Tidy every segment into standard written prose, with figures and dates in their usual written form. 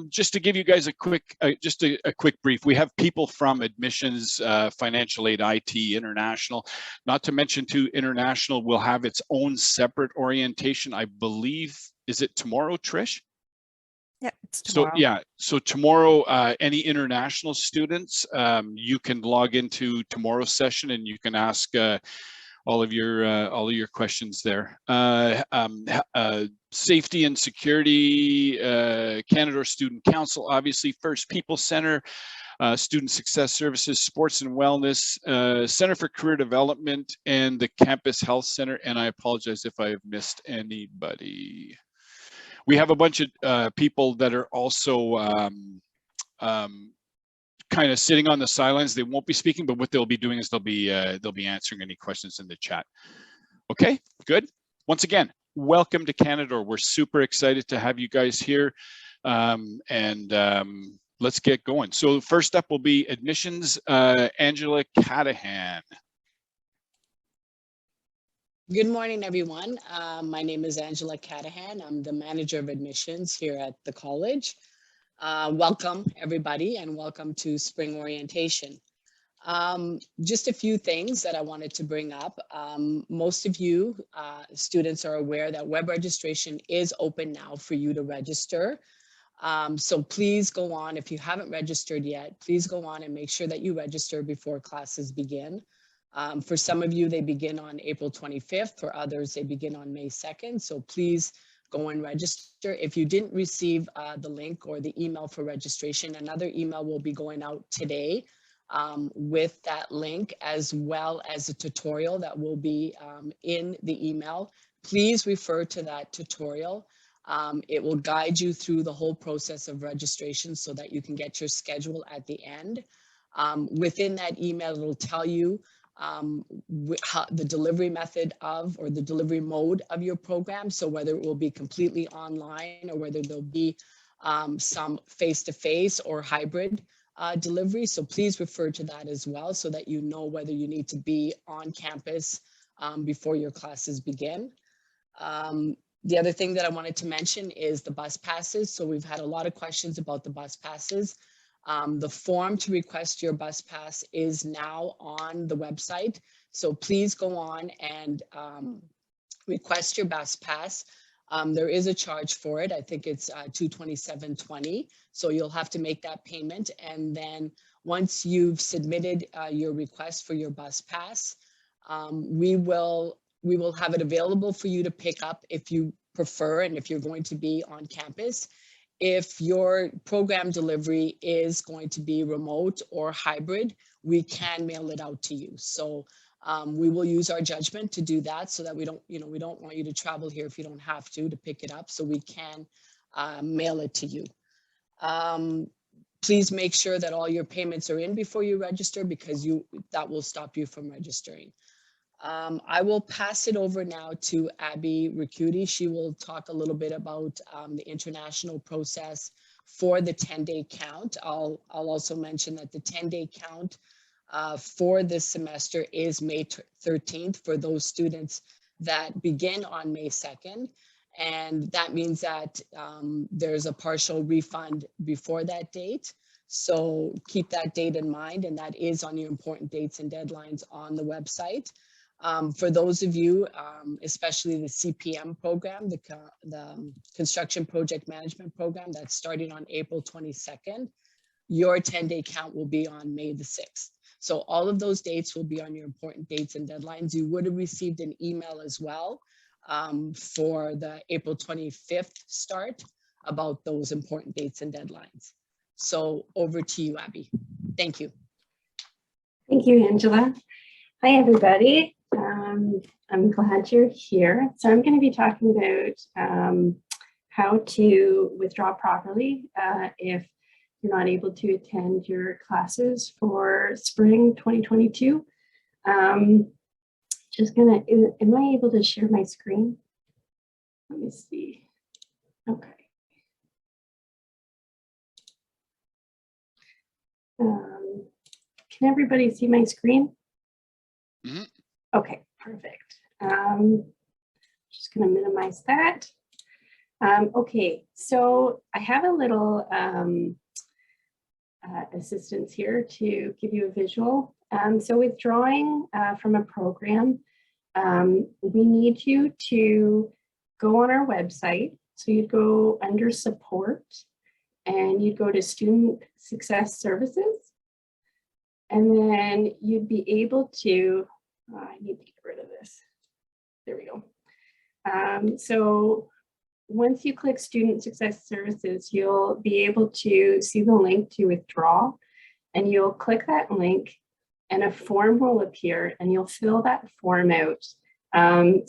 Just to give you guys a quick, just a quick brief, we have people from admissions, financial aid, IT, international, not to mention too, international will have its own separate orientation. I believe, is it tomorrow, Trish? Yeah, it's tomorrow. So yeah, so tomorrow, any international students, you can log into tomorrow's session and you can ask all of your questions there. Safety and security, Canadore Student Council, obviously, First People Center, Student Success Services, Sports and Wellness, Center for Career Development, and the Campus Health Center. And I apologize if I have missed anybody. We have a bunch of people that are also kind of sitting on the sidelines. They won't be speaking, but what they'll be doing is they'll be answering any questions in the chat. Okay, good. Once again, welcome to Canadore. We're super excited to have you guys here, let's get going. So first up will be admissions. Angela Catahan. Good morning, everyone. My name is Angela Catahan. I'm the manager of admissions here at the college. Welcome, everybody, and welcome to spring orientation. Just a few things that I wanted to bring up. Most of you students are aware that web registration is open now for you to register. So please go on. If you haven't registered yet, please go on and make sure that you register before classes begin. For some of you, they begin on April 25th. For others, they begin on May 2nd. So please go and register. If you didn't receive the link or the email for registration, another email will be going out today with that link, as well as a tutorial that will be in the email. Please refer to that tutorial. It will guide you through the whole process of registration so that you can get your schedule at the end. Within that email, it will tell you the delivery method of, or the delivery mode of your program. So whether it will be completely online or whether there'll be some face-to-face or hybrid delivery. So please refer to that as well so that you know whether you need to be on campus before your classes begin. The other thing that I wanted to mention is the bus passes. So we've had a lot of questions about the bus passes. The form to request your bus pass is now on the website. So please go on and request your bus pass. There is a charge for it. I think it's $227.20. So you'll have to make that payment. And then once you've submitted your request for your bus pass, we will have it available for you to pick up if you prefer and if you're going to be on campus. If your program delivery is going to be remote or hybrid, we can mail it out to you. So we will use our judgment to do that so that we don't want you to travel here if you don't have to pick it up. So we can mail it to you. Please make sure that all your payments are in before you register, because that will stop you from registering. I will pass it over now to Abby Ricciuti. She will talk a little bit about the international process for the 10-day count. I'll also mention that the 10-day count for this semester is May 13th for those students that begin on May 2nd. And that means that there's a partial refund before that date. So keep that date in mind, and that is on your important dates and deadlines on the website. For those of you, especially the CPM program, the Construction Project Management Program that's starting on April 22nd, your 10-day count will be on May the 6th. So all of those dates will be on your important dates and deadlines. You would have received an email as well for the April 25th start about those important dates and deadlines. So over to you, Abby. Thank you. Thank you, Angela. Hi, everybody. I'm glad you're here. So I'm going to be talking about how to withdraw properly if you're not able to attend your classes for spring 2022. Just gonna, am I able to share my screen? Let me see. Okay. Can everybody see my screen? Mm-hmm. Okay, perfect. Just going to minimize that. Okay, so I have a little assistance here to give you a visual. So withdrawing from a program, we need you to go on our website. So you'd go under support and you'd go to Student Success Services. And then you'd be able to, I need to get rid of this. There we go. So once you click Student Success Services, you'll be able to see the link to withdraw, and you'll click that link and a form will appear and you'll fill that form out.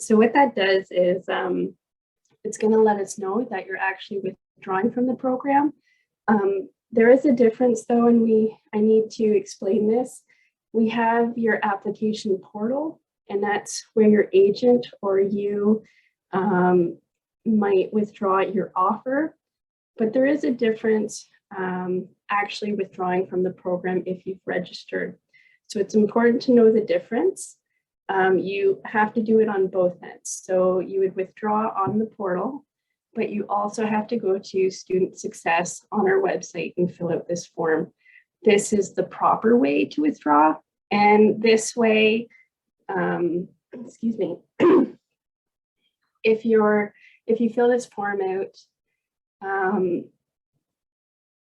So what that does is it's going to let us know that you're actually withdrawing from the program. There is a difference though, and I need to explain this. We have your application portal, and that's where your agent or you might withdraw your offer, but there is a difference actually withdrawing from the program if you've registered. So it's important to know the difference. You have to do it on both ends. So you would withdraw on the portal, but you also have to go to Student Success on our website and fill out this form. This is the proper way to withdraw. And this way, excuse me, if you fill this form out,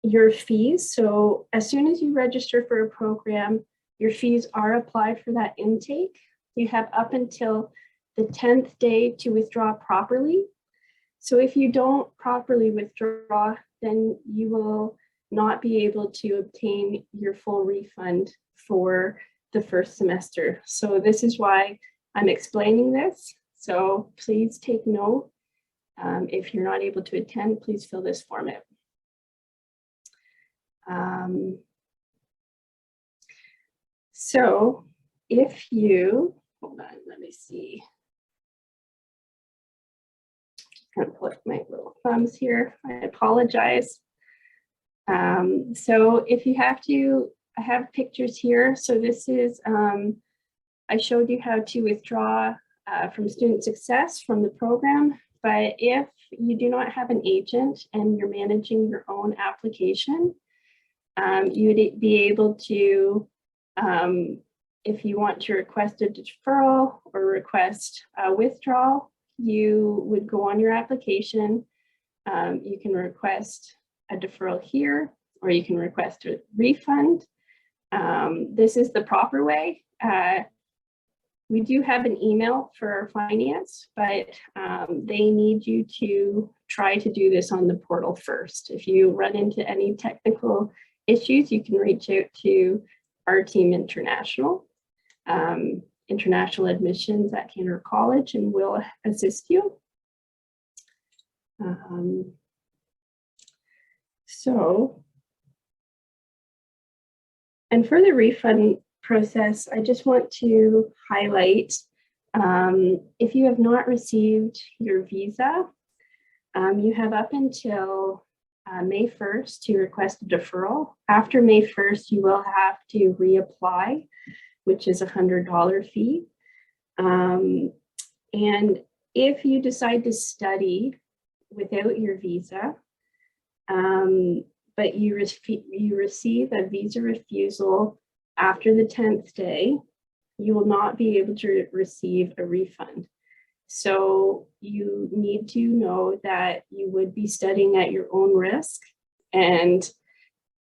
your fees, so as soon as you register for a program, your fees are applied for that intake. You have up until the 10th day to withdraw properly. So if you don't properly withdraw, then you will not be able to obtain your full refund for the first semester. So this is why I'm explaining this. So please take note. If you're not able to attend, please fill this form out. So if you, hold on, let me see. Just gonna pull up my little thumbs here. I apologize. So if you have to, I have pictures here. So this is, I showed you how to withdraw from Student Success from the program. But if you do not have an agent and you're managing your own application, you would be able to, if you want to request a deferral or request a withdrawal, you would go on your application. You can request a deferral here, or you can request a refund. This is the proper way. We do have an email for finance, but they need you to try to do this on the portal first. If you run into any technical issues, you can reach out to our team international admissions at Canadore College, and we'll assist you. And for the refund process, I just want to highlight, if you have not received your visa, you have up until May 1st to request a deferral. After May 1st, you will have to reapply, which is a $100 fee. And if you decide to study without your visa, but you receive a visa refusal after the 10th day, you will not be able to receive a refund. So you need to know that you would be studying at your own risk, and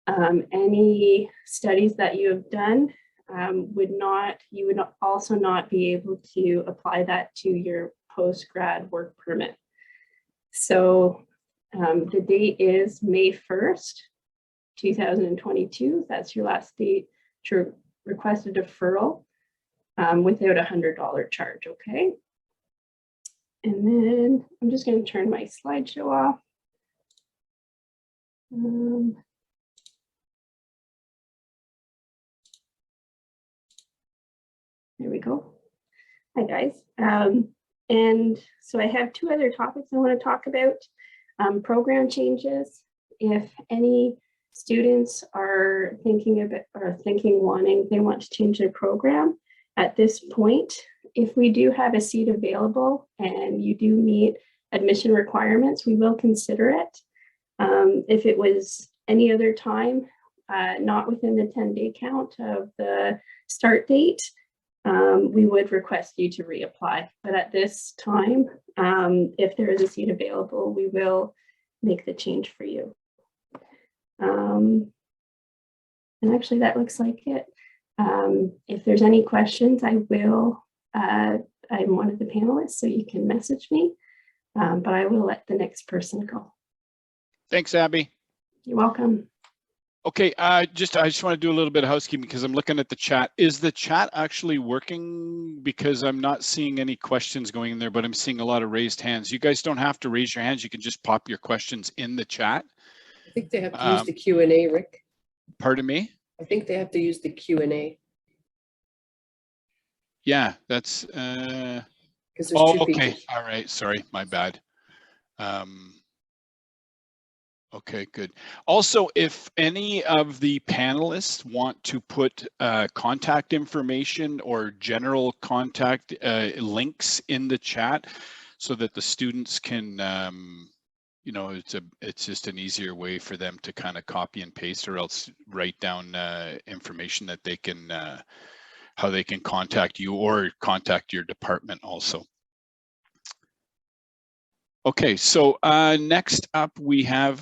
any studies that you have done you would also not be able to apply that to your post-grad work permit. So the date is May 1st, 2022. That's your last date to request a deferral without a $100 charge, okay? And then I'm just going to turn my slideshow off. There we go. Hi, guys. And so I have two other topics I want to talk about. Program changes. If any students are thinking of it or they want to change their program at this point, if we do have a seat available and you do meet admission requirements, we will consider it. If it was any other time, not within the 10-day count of the start date, we would request you to reapply. But at this time, if there is a seat available, we will make the change for you. And actually, that looks like it. If there's any questions, I will, I'm one of the panelists, so you can message me, but I will let the next person go. Thanks, Abby. You're welcome. Okay, I just want to do a little bit of housekeeping because I'm looking at the chat. Is the chat actually working? Because I'm not seeing any questions going in there, but I'm seeing a lot of raised hands. You guys don't have to raise your hands. You can just pop your questions in the chat. I think they have to use the Q&A, Rick. Pardon me? I think they have to use the Q&A. Yeah, that's Because there's oh, two okay. people. All right, sorry, my bad. Okay, good. Also, if any of the panelists want to put contact information or general contact links in the chat so that the students can, you know, it's just an easier way for them to kind of copy and paste or else write down information that they can, how they can contact you or contact your department also. Okay, so next up we have,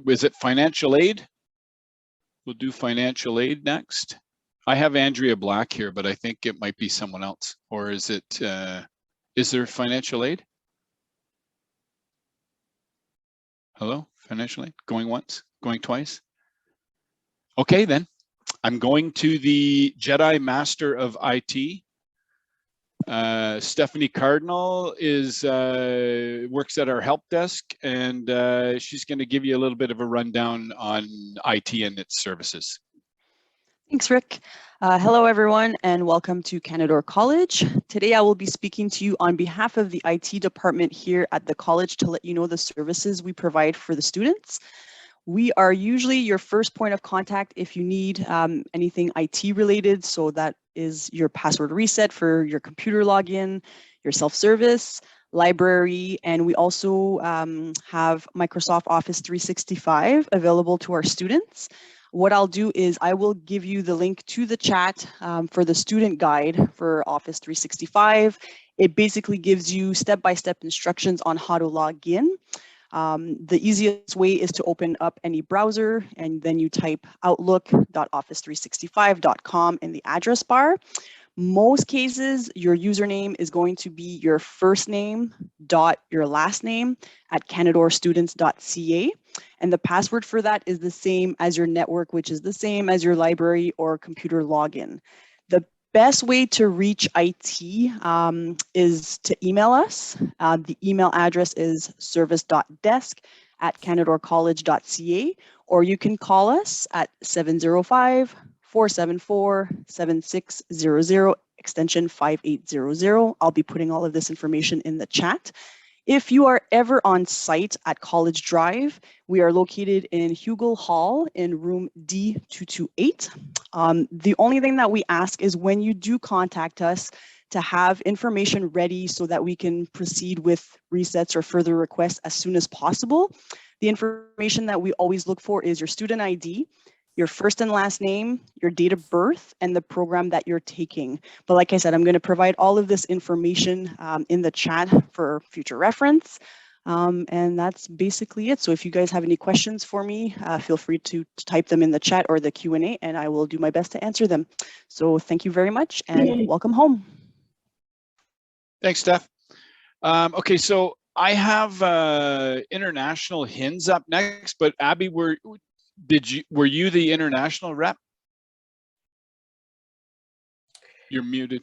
is it financial aid? We'll do financial aid next. I have Andrea Black here, but I think it might be someone else. Or is it, is there financial aid? Hello, financial aid? Going once, going twice? Okay, then. I'm going to the Jedi Master of IT. Stephanie Cardinal is works at our help desk, and she's going to give you a little bit of a rundown on IT and its services. Thanks, Rick. Hello, everyone, and welcome to Canadore College. Today, I will be speaking to you on behalf of the IT department here at the college to let you know the services we provide for the students. We are usually your first point of contact if you need anything IT related. So that is your password reset for your computer login, your self-service, library, and we also have Microsoft Office 365 available to our students. What I'll do is I will give you the link to the chat for the student guide for Office 365. It basically gives you step-by-step instructions on how to log in. The easiest way is to open up any browser and then you type outlook.office365.com in the address bar. Most cases, your username is going to be your first name dot your last name at canadorestudents.ca. And the password for that is the same as your network, which is the same as your library or computer login. The best way to reach IT is to email us. The email address is service.desk@canadorecollege.ca, or you can call us at 705-474-7600, extension 5800. I'll be putting all of this information in the chat. If you are ever on site at College Drive, we are located in Hugel Hall in room D228. The only thing that we ask is when you do contact us to have information ready so that we can proceed with resets or further requests as soon as possible. The information that we always look for is your student ID, your first and last name, your date of birth, and the program that you're taking. But like I said, I'm going to provide all of this information in the chat for future reference. And that's basically it. So if you guys have any questions for me, feel free to type them in the chat or the Q&A, and I will do my best to answer them. So thank you very much and welcome home. Thanks, Steph. Okay, so I have international Haynes up next, but Abby, were you the international rep? You're muted.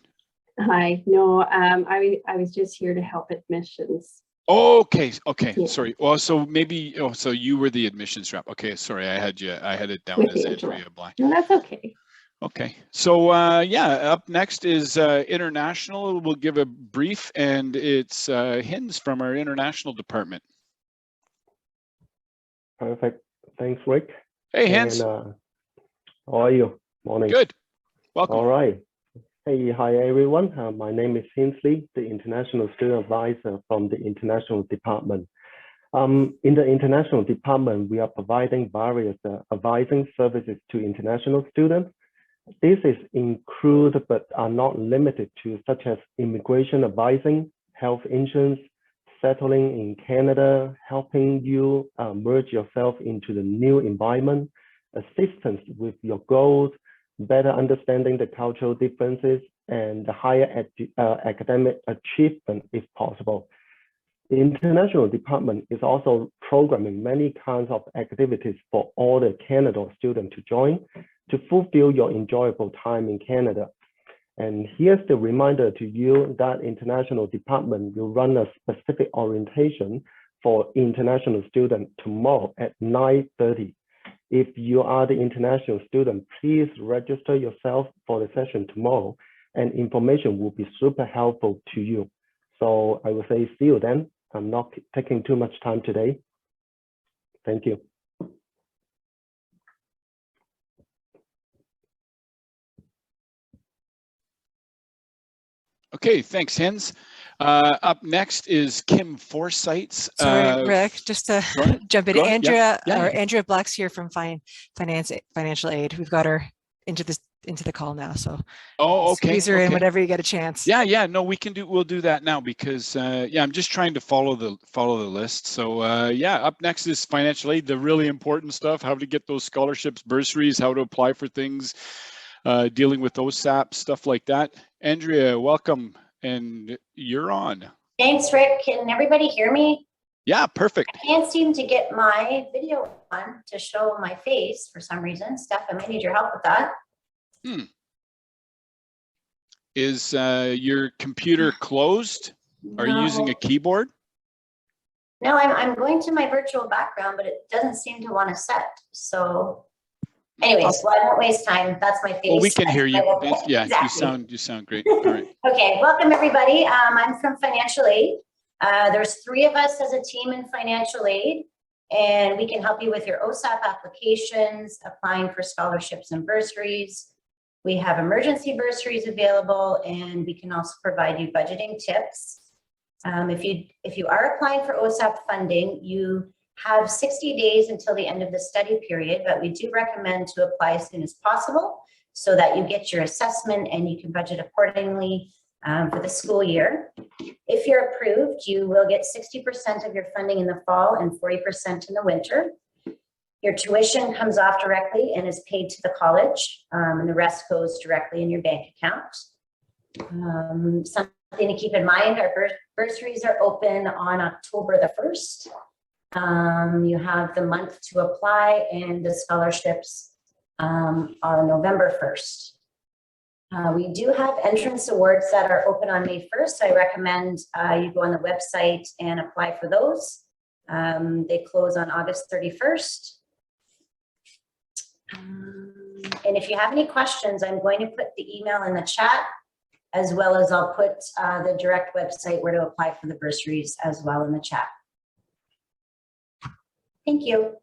Hi, no, I was just here to help admissions. Oh, okay, Yeah. sorry. Well, so maybe, oh, so you were the admissions rep. Okay, sorry, I had it down With as Angela. Andrea Black. No, that's okay. Okay, so yeah, up next is international. We'll give a brief, and it's Haynes from our international department. Perfect. Thanks, Rick. Hey, Haynes. And how are you? Morning. Good. Welcome. All right. Hey, hi everyone. My name is Hensley, the International Student Advisor from the International Department. In the International Department, we are providing various advising services to international students. This is included but are not limited to, such as immigration advising, health insurance, settling in Canada, helping you merge yourself into the new environment, assistance with your goals, better understanding the cultural differences, and the higher academic achievement if possible. The International Department is also programming many kinds of activities for all the Canadore students to join to fulfill your enjoyable time in Canada. And here's the reminder to you that International Department will run a specific orientation for international students tomorrow at 9:30. If you are the international student, please register yourself for the session tomorrow, and information will be super helpful to you. So I will say see you then. I'm not taking too much time today. Thank you. Okay, thanks, Hens. Up next is Kim Forsyth's. Sorry, Rick, just to jump in. Go ahead. Andrea, Yeah. or Andrea Black's here from financial aid. We've got her into the call now, so Oh, okay. squeeze her in whenever you get a chance. Yeah. No, we'll do that now because I'm just trying to follow the list. So up next is financial aid, the really important stuff, how to get those scholarships, bursaries, how to apply for things, dealing with Osap, stuff like that. Andrea, welcome, and you're on. Thanks, Rick. Can everybody hear me? Yeah, perfect. I can't seem to get my video on to show my face for some reason. Steph, I might need your help with that. Is your computer closed? Are you using a keyboard? No, I'm going to my virtual background, but it doesn't seem to want to set. So anyways, well, I won't waste time. That's my face. Well, we can hear you. Yeah, exactly. You sound great. All right. Okay, welcome everybody. I'm from financial aid. There's 3 of us as a team in financial aid, and we can help you with your Osap applications, applying for scholarships and bursaries. We have emergency bursaries available, and we can also provide you budgeting tips. If you are applying for Osap funding, you have 60 days until the end of the study period, but we do recommend to apply as soon as possible so that you get your assessment and you can budget accordingly for the school year. If you're approved, you will get 60% of your funding in the fall and 40% in the winter. Your tuition comes off directly and is paid to the college, and the rest goes directly in your bank account. Something to keep in mind, our bursaries are open on October the 1st. You have the month to apply, and the scholarships are November 1st. We do have entrance awards that are open on May 1st. I recommend you go on the website and apply for those. They close on August 31st. And if you have any questions, I'm going to put the email in the chat, as well as I'll put the direct website where to apply for the bursaries as well in the chat. Thank you.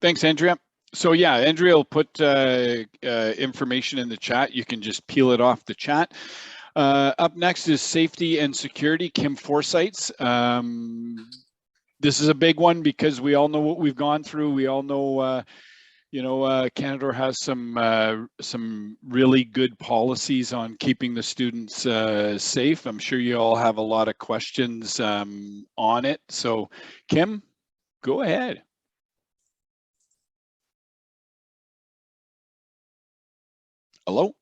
Thanks, Andrea. So yeah, Andrea will put information in the chat. You can just peel it off the chat. Up next is safety and security, Kim Forsyth's. This is a big one because we all know what we've gone through. We all know, Canadore has some really good policies on keeping the students safe. I'm sure you all have a lot of questions on it. So Kim, go ahead. Hello?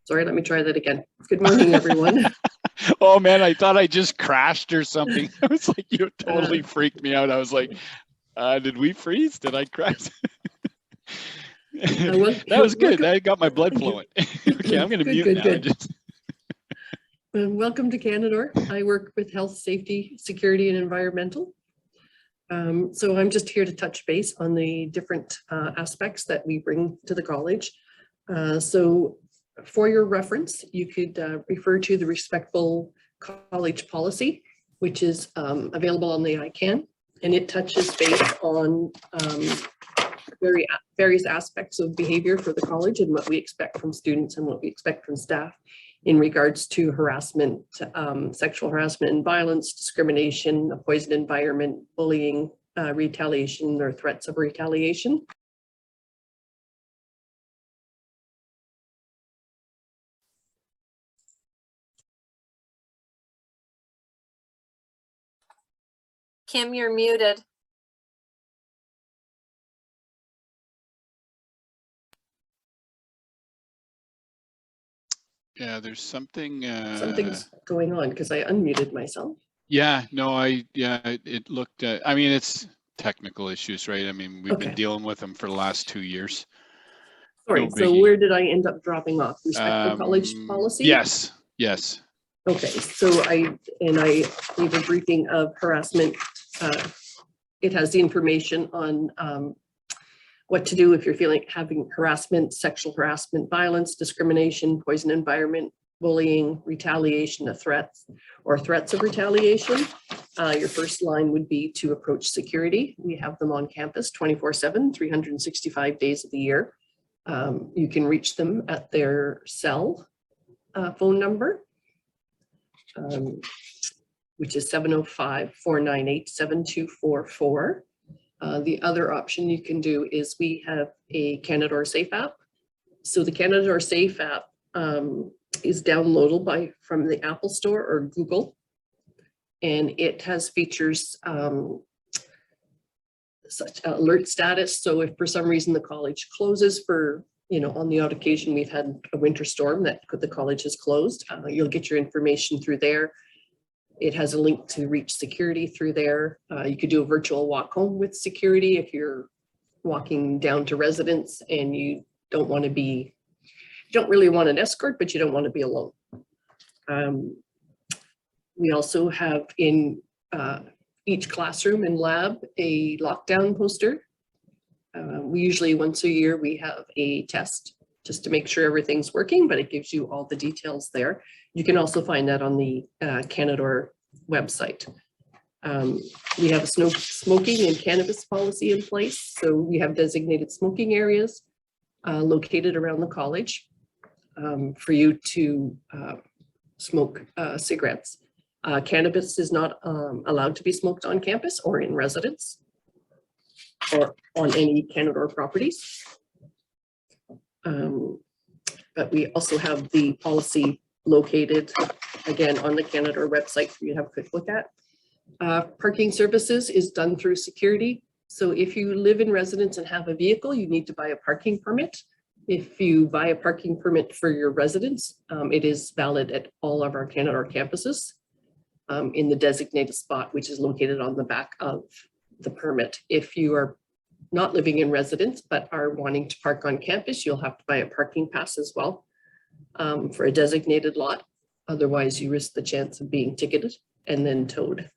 Sorry, let me try that again. Good morning, everyone. Oh man, I thought I just crashed or something. I was like, you totally freaked me out. I was like, did we freeze? Did I crash? That was good. That got my blood flowing. Okay, I'm going to mute now. Good. Welcome to Canadore. I work with health, safety, security, and environmental. So I'm just here to touch base on the different aspects that we bring to the college. So for your reference, you could refer to the Respectful College Policy, which is available on the ICANN. and it touches base on various aspects of behavior for the college and what we expect from students and what we expect from staff in regards to harassment, sexual harassment and violence, discrimination, a poison environment, bullying, retaliation or threats of retaliation. Kim, you're muted. Yeah, there's something. Something's going on because I unmuted myself. Yeah, no, it looked, I mean, it's technical issues, right? I mean, we've been dealing with them for the last 2 years. Sorry, No so biggie. where did I end up dropping off? Respectful college policy? Yes, yes. Okay, so I gave a briefing of harassment. It has the information on what to do if you're having harassment, sexual harassment, violence, discrimination, poison environment, bullying, retaliation of threats or threats of retaliation. Your first line would be to approach security. We have them on campus 24/7, 365 days of the year. You can reach them at their cell phone number, which is 705-498-7244. The other option you can do is we have a Canadore Safe App. So the Canadore Safe App is downloadable from the Apple Store or Google, and it has features such alert status. So if for some reason the college closes for, on the odd occasion we've had a winter storm that the college has closed, you'll get your information through there. It has a link to reach security through there. You could do a virtual walk home with security if you're walking down to residence and you don't really want an escort, but you don't want to be alone. We also have in each classroom and lab a lockdown poster. We usually once a year we have a test just to make sure everything's working, but it gives you all the details there. You can also find that on the Canadore website. We have a smoking and cannabis policy in place. So we have designated smoking areas located around the college for you to smoke cigarettes. Cannabis is not allowed to be smoked on campus or in residence or on any Canadore properties. But we also have the policy located again on the Canadore website for you to have a quick look at. Parking services is done through security. So if you live in residence and have a vehicle, you need to buy a parking permit. If you buy a parking permit for your residence, it is valid at all of our Canadore campuses in the designated spot, which is located on the back of the permit. If you are not living in residence but are wanting to park on campus, you'll have to buy a parking pass as well for a designated lot. Otherwise, you risk the chance of being ticketed and then towed.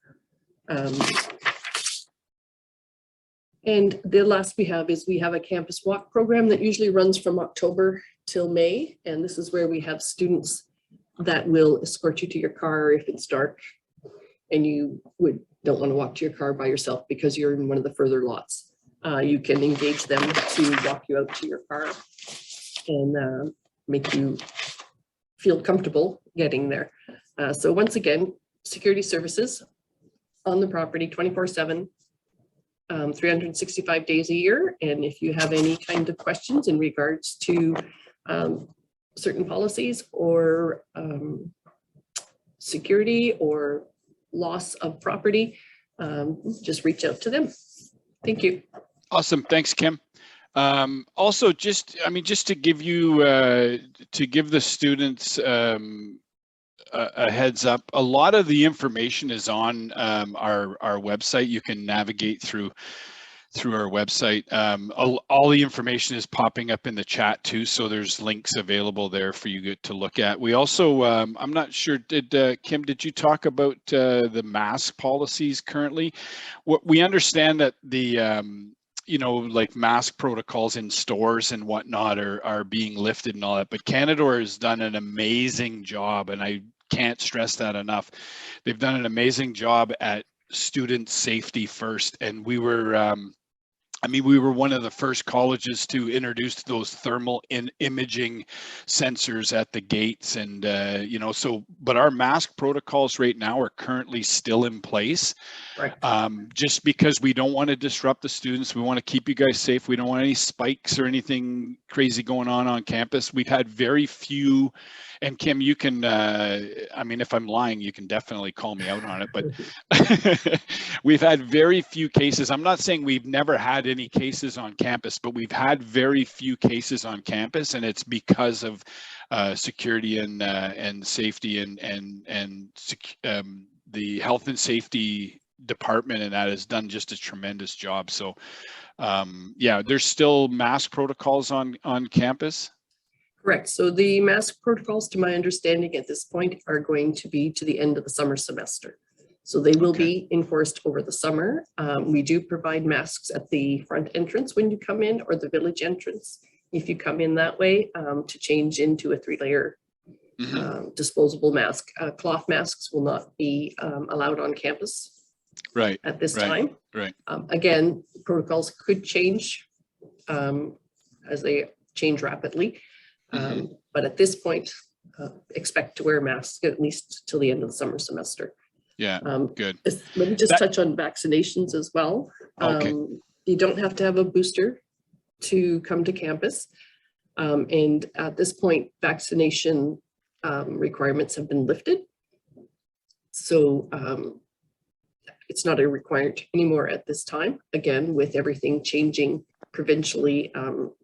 And the last we have is we have a campus walk program that usually runs from October till May. And this is where we have students that will escort you to your car if it's dark and you don't want to walk to your car by yourself because you're in one of the further lots. You can engage them to walk you out to your car and make you feel comfortable getting there. So once again, security services on the property 24/7, 365 days a year. And if you have any kind of questions in regards to certain policies or security or loss of property, just reach out to them. Thank you. Awesome. Thanks, Kim. Also, just to give you, to give the students a heads up, a lot of the information is on our website. You can navigate through our website. All the information is popping up in the chat too, so there's links available there for you to look at. We also, I'm not sure, Kim, did you talk about the mask policies currently? We understand that the like mask protocols in stores and whatnot are being lifted and all that, but Canadore has done an amazing job, and I can't stress that enough. They've done an amazing job at student safety first, and we were we were one of the first colleges to introduce those thermal imaging sensors at the gates, and but our mask protocols right now are currently still in place. Right. Just because we don't want to disrupt the students. We want to keep you guys safe. We don't want any spikes or anything crazy going on campus. We've had very few, and Kim, you can, if I'm lying, you can definitely call me out on it, but we've had very few cases. I'm not saying we've never had any cases on campus, but we've had very few cases on campus, and it's because of security and safety and the health and safety department, and that has done just a tremendous job. So there's still mask protocols on campus. Correct. So the mask protocols, to my understanding at this point, are going to be to the end of the summer semester. So they will be enforced over the summer. We do provide masks at the front entrance when you come in, or the village entrance, if you come in that way, to change into a 3-layer disposable mask. Cloth masks will not be allowed on campus at this time. Right. Again, protocols could change as they change rapidly. But at this point, expect to wear masks at least till the end of the summer semester. Yeah, good. Let me just touch on vaccinations as well. You don't have to have a booster to come to campus. And at this point, vaccination requirements have been lifted. So it's not a requirement anymore at this time. Again, with everything changing provincially,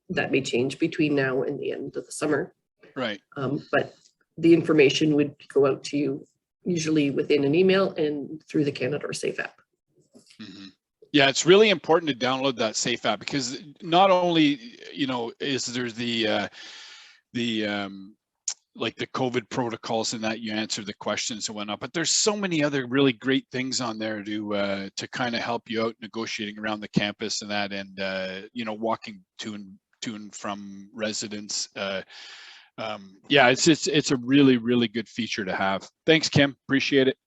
that may change between now and the end of the summer. Right. But the information would go out to you usually within an email and through the Canadore Safe App. Yeah, it's really important to download that Safe App, because not only, is there the like the COVID protocols and that you answer the questions and whatnot, but there's so many other really great things on there to kind of help you out negotiating around the campus and that, and walking to and from residents. It's a really, really good feature to have. Thanks, Kim. Appreciate it.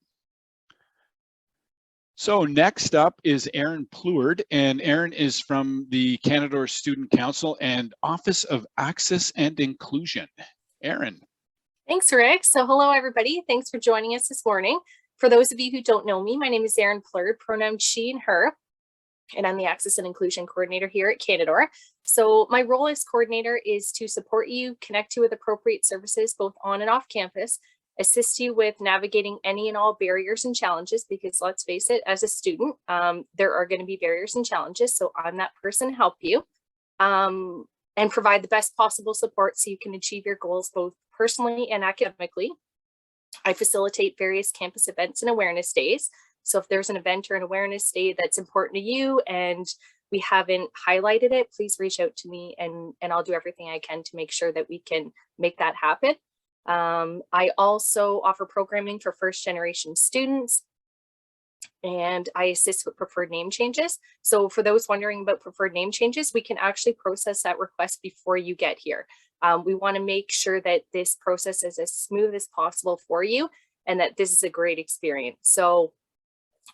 So next up is Erin Pleward, and Erin is from the Canadore Student Council and Office of Access and Inclusion. Erin. Thanks, Rick. So hello, everybody. Thanks for joining us this morning. For those of you who don't know me, my name is Erin Pleward, pronoun she and her, and I'm the Access and Inclusion Coordinator here at Canadore. So my role as coordinator is to support you, connect you with appropriate services, both on and off campus, assist you with navigating any and all barriers and challenges, because let's face it, as a student, there are going to be barriers and challenges. So I'm that person to help you and provide the best possible support so you can achieve your goals, both personally and academically. I facilitate various campus events and awareness days. So if there's an event or an awareness day that's important to you and we haven't highlighted it, please reach out to me and I'll do everything I can to make sure that we can make that happen. I also offer programming for first generation students, and I assist with preferred name changes. So for those wondering about preferred name changes, we can actually process that request before you get here. We want to make sure that this process is as smooth as possible for you and that this is a great experience. So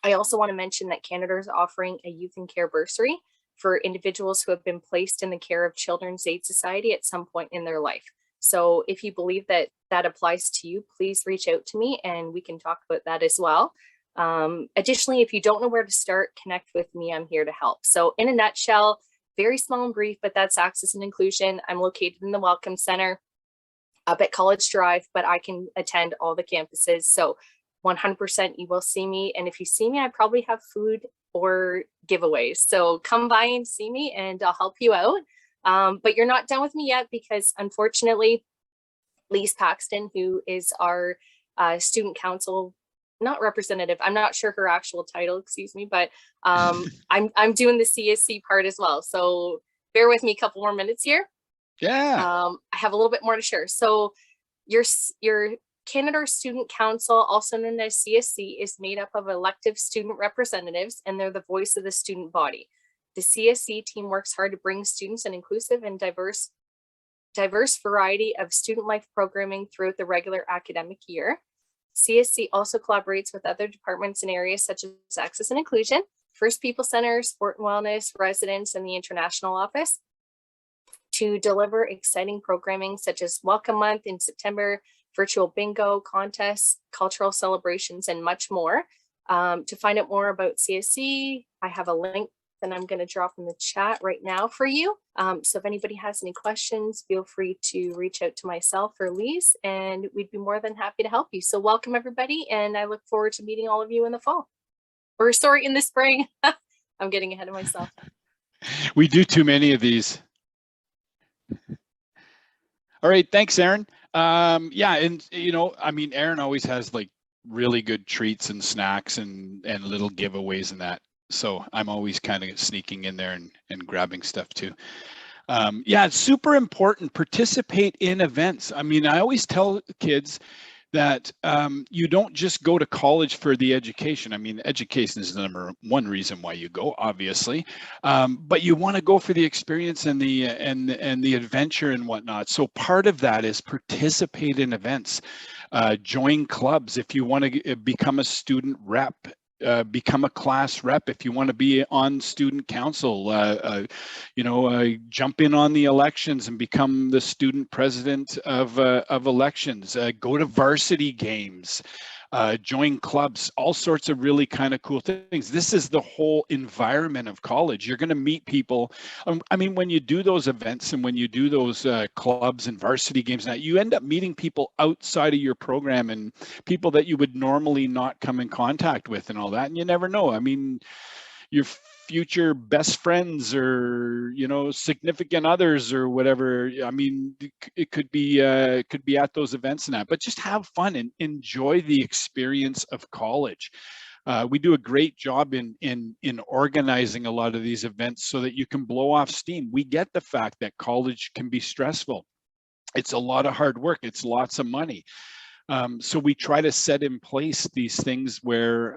I also want to mention that Canadore is offering a youth and care bursary for individuals who have been placed in the care of Children's Aid Society at some point in their life. So if you believe that that applies to you, please reach out to me and we can talk about that as well. Additionally, if you don't know where to start, connect with me. I'm here to help. So in a nutshell, very small and brief, but that's Access and Inclusion. I'm located in the Welcome Center up at College Drive, but I can attend all the campuses. So 100% you will see me. And if you see me, I probably have food or giveaways. So come by and see me and I'll help you out. But you're not done with me yet, because unfortunately, Lise Paxton, who is our student council, not representative, I'm not sure her actual title, excuse me, but I'm doing the CSC part as well. So bear with me a couple more minutes here. Yeah. I have a little bit more to share. So your Canadore Student Council, also known as CSC, is made up of elective student representatives, and they're the voice of the student body. The CSC team works hard to bring students an inclusive and diverse variety of student life programming throughout the regular academic year. CSC also collaborates with other departments in areas such as access and inclusion, First People Center, Sport and Wellness, Residence, and the International Office to deliver exciting programming such as Welcome Month in September, virtual bingo contests, cultural celebrations, and much more. To find out more about CSC, I have a link that I'm going to drop in the chat right now for you. So if anybody has any questions, feel free to reach out to myself or Lise, and we'd be more than happy to help you. So welcome everybody, and I look forward to meeting all of you in the fall. Or sorry, in the spring. I'm getting ahead of myself. We do too many of these. All right, thanks, Aaron. Yeah, and you know, I mean, Aaron always has like really good treats and snacks and little giveaways and that. So I'm always kind of sneaking in there and grabbing stuff too. Yeah, it's super important. Participate in events. I mean, I always tell kids that you don't just go to college for the education. I mean, education is the number one reason why you go, obviously, but you want to go for the experience and the adventure and whatnot. So part of that is participate in events, join clubs if you want to become a student rep. Become a class rep if you want to be on student council, you know, jump in on the elections and become the student president of elections, go to varsity games, join clubs, all sorts of really kind of cool things. This is the whole environment of college. You're going to meet people. I mean, when you do those events and when you do those clubs and varsity games, now you end up meeting people outside of your program and people that you would normally not come in contact with and all that. And you never know. I mean, your future best friends or, you know, significant others or whatever. I mean, it could be at those events and that, but just have fun and enjoy the experience of college. We do a great job in organizing a lot of these events so that you can blow off steam. We get the fact that college can be stressful. It's a lot of hard work. It's lots of money. So we try to set in place these things where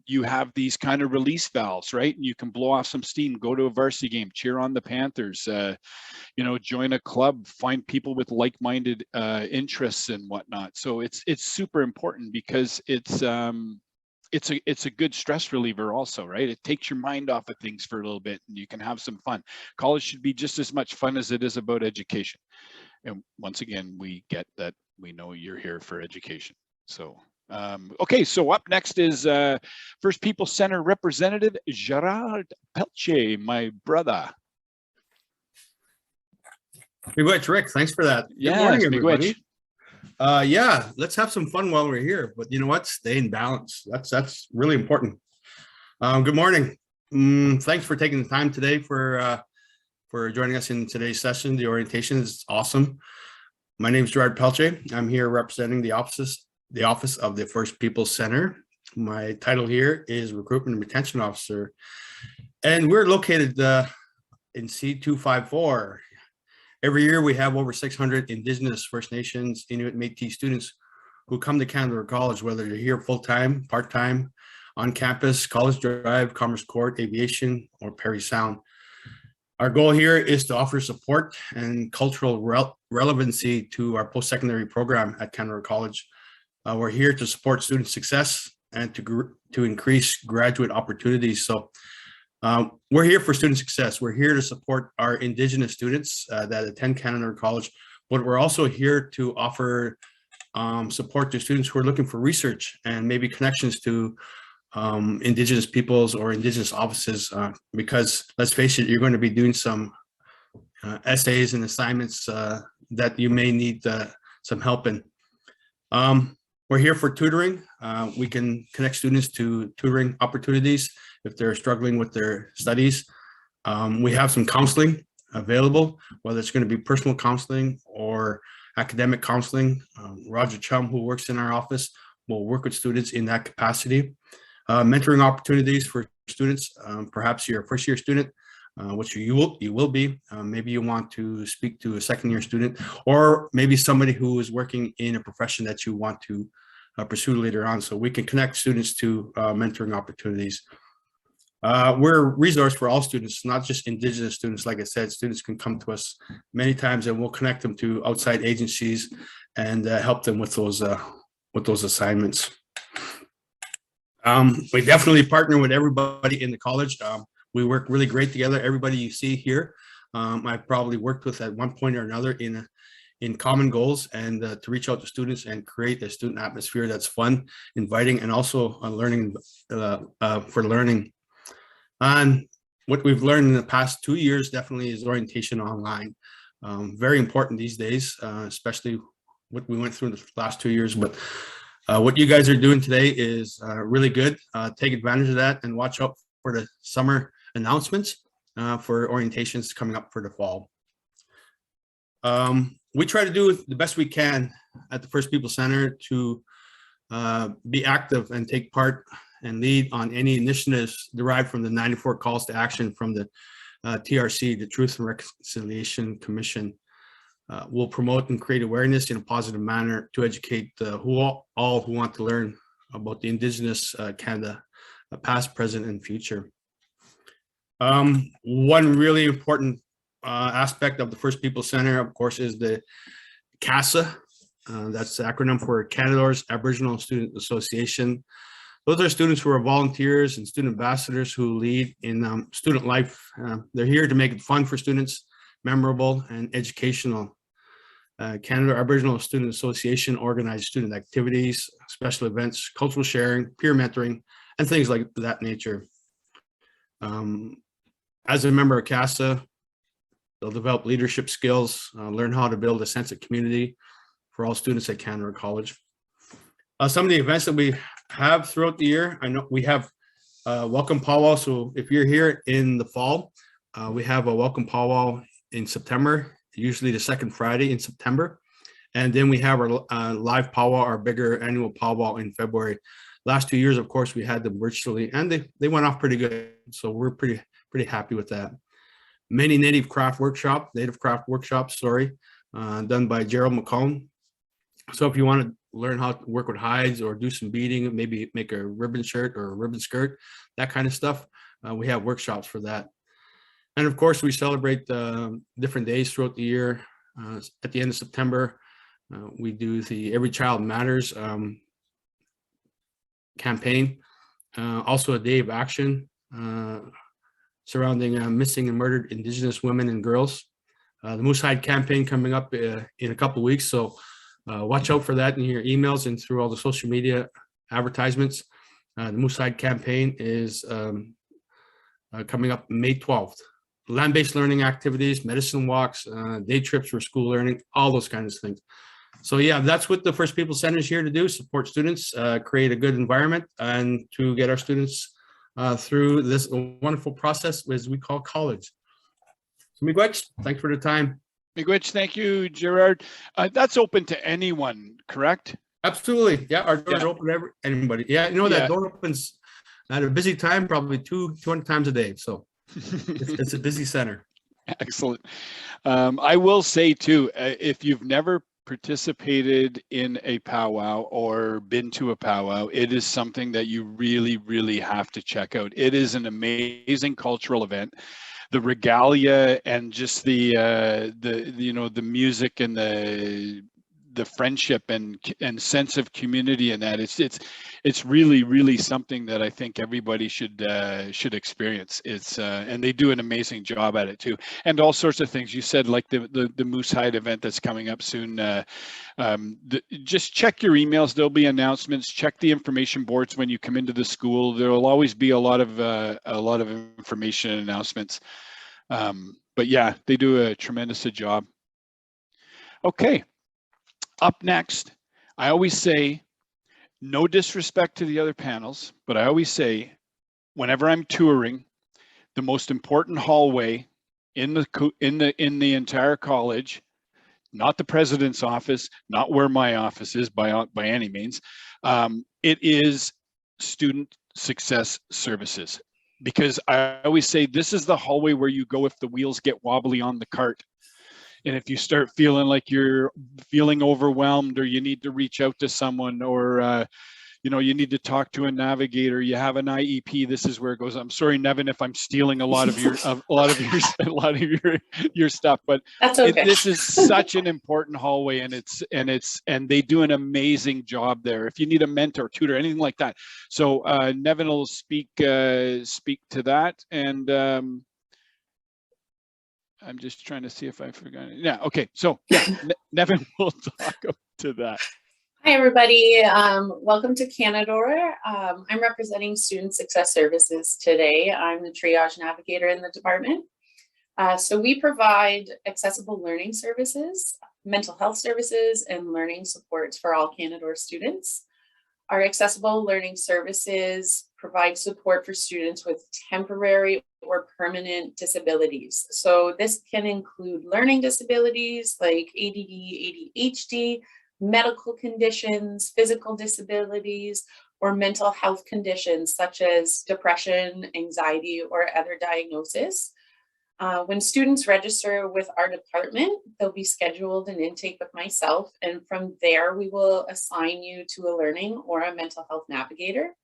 you have these kind of release valves, right? And you can blow off some steam, go to a varsity game, cheer on the Panthers, you know, join a club, find people with like-minded interests and whatnot. So it's super important because it's a good stress reliever also, right? It takes your mind off of things for a little bit and you can have some fun. College should be just as much fun as it is about education. And once again, we get that. We know you're here for education. So, okay, so up next is First People Center Representative Gerard Pelche, my brother. Miigwech, Rick, thanks for that. Yeah, good morning, everybody. Miigwech. Yeah, let's have some fun while we're here. But you know what? Stay in balance. That's really important. Good morning. Thanks for taking the time today for joining us in today's session. The orientation is awesome. My name is Gerard Pelche. I'm here representing the office of the First People Center. My title here is Recruitment and Retention Officer. And we're located in C254. Every year we have over 600 Indigenous, First Nations, Inuit, Métis students who come to Canadore College, whether they're here full-time, part-time, on campus, College Drive, Commerce Court, Aviation, or Parry Sound. Our goal here is to offer support and cultural relevancy to our post-secondary program at Canadore College. We're here to support student success and to increase graduate opportunities. So we're here for student success. We're here to support our Indigenous students that attend Canadore College, but we're also here to offer support to students who are looking for research and maybe connections to Indigenous peoples or Indigenous offices, because let's face it, you're going to be doing some essays and assignments that you may need some help in. We're here for tutoring. We can connect students to tutoring opportunities if they're struggling with their studies. We have some counseling available, whether it's going to be personal counseling or academic counseling. Roger Chum, who works in our office, will work with students in that capacity. Mentoring opportunities for students. Perhaps you're a first-year student, which you will be. Maybe you want to speak to a second-year student, or maybe somebody who is working in a profession that you want to pursue later on. So we can connect students to mentoring opportunities. We're a resource for all students, not just Indigenous students. Like I said, students can come to us many times, and we'll connect them to outside agencies and help them with those those assignments. We definitely partner with everybody in the college. We work really great together. Everybody you see here, I've probably worked with at one point or another in common goals, and to reach out to students and create a student atmosphere that's fun, inviting, and also learning for learning. And what we've learned in the past 2 years definitely is orientation online. Very important these days, especially what we went through in the last 2 years. But what you guys are doing today is really good. Take advantage of that and watch out for the summer announcements for orientations coming up for the fall. We try to do the best we can at the First People Center to be active and take part and lead on any initiatives derived from the 94 calls to action from the TRC, the Truth and Reconciliation Commission. Will promote and create awareness in a positive manner to educate all who want to learn about the Indigenous Canada, past, present, and future. One really important aspect of the First People Center, of course, is the CASA. That's the acronym for Canadore's Aboriginal Student Association. Those are students who are volunteers and student ambassadors who lead in student life. They're here to make it fun for students, memorable, and educational. Canadore Aboriginal Student Association organizes student activities, special events, cultural sharing, peer mentoring, and things like that nature. As a member of CASA, they'll develop leadership skills, learn how to build a sense of community for all students at Canadore College. Some of the events that we have throughout the year, I know we have Welcome Powwow. So if you're here in the fall, we have a Welcome Powwow in September, usually the second Friday in September. And then we have our live powwow, our bigger annual powwow in February. Last 2 years, of course, we had them virtually, and they went off pretty good. So we're pretty happy with that. Many native craft workshops, done by Gerald McComb. So if you want to learn how to work with hides or do some beading, maybe make a ribbon shirt or a ribbon skirt, that kind of stuff, we have workshops for that. And of course, we celebrate different days throughout the year. At the end of September, we do the Every Child Matters campaign. Also a day of action surrounding missing and murdered Indigenous women and girls. The Moose Hide campaign coming up in a couple of weeks. So watch out for that in your emails and through all the social media advertisements. The Moose Hide campaign is coming up May 12th. Land-based learning activities, medicine walks, day trips for school learning, all those kinds of things. So yeah, that's what the First People Center is here to do, support students, create a good environment, and to get our students through this wonderful process, as we call college. So Miigwech, thanks for the time. Miigwech, thank you, Gerard. That's open to anyone, correct? Absolutely, yeah, our doors are open to anybody. Yeah, you know, that door opens at a busy time, probably 200 times a day, so. It's a busy center. Excellent. I will say too, if you've never participated in a powwow or been to a powwow, it is something that you really, really have to check out. It is an amazing cultural event. The regalia and just the you know, the music and the friendship and sense of community in that, it's really something that I think everybody should experience. It's and they do an amazing job at it too, and all sorts of things. You said like the Moose Hide event that's coming up soon. Just check your emails. There'll be announcements. Check the information boards when you come into the school. There will always be a lot of information and announcements. But yeah, they do a tremendous job. Okay. Up next, I always say, no disrespect to the other panels, but I always say, whenever I'm touring, the most important hallway in the entire college, not the president's office, not where my office is by any means, it is student success services. Because I always say, this is the hallway where you go if the wheels get wobbly on the cart. And if you start feeling like you're feeling overwhelmed, or you need to reach out to someone, or you need to talk to a navigator, you have an IEP, this is where it goes. I'm sorry, Nevin, if I'm stealing a lot of your your stuff, but That's okay. this is such an important hallway, and they do an amazing job there. If you need a mentor, tutor, anything like that. So Nevin will speak to that, and I'm just trying to see if I forgot it. Yeah, okay. So yeah, Nevin will talk to that. Hi, everybody. Welcome to Canadore. I'm representing Student Success Services today. I'm the triage navigator in the department. So we provide accessible learning services, mental health services, and learning supports for all Canadore students. Our accessible learning services provide support for students with temporary or permanent disabilities. So this can include learning disabilities like ADD, ADHD, medical conditions, physical disabilities, or mental health conditions such as depression, anxiety, or other diagnoses. When students register with our department, they'll be scheduled an intake with myself, and from there we will assign you to a learning or a mental health navigator.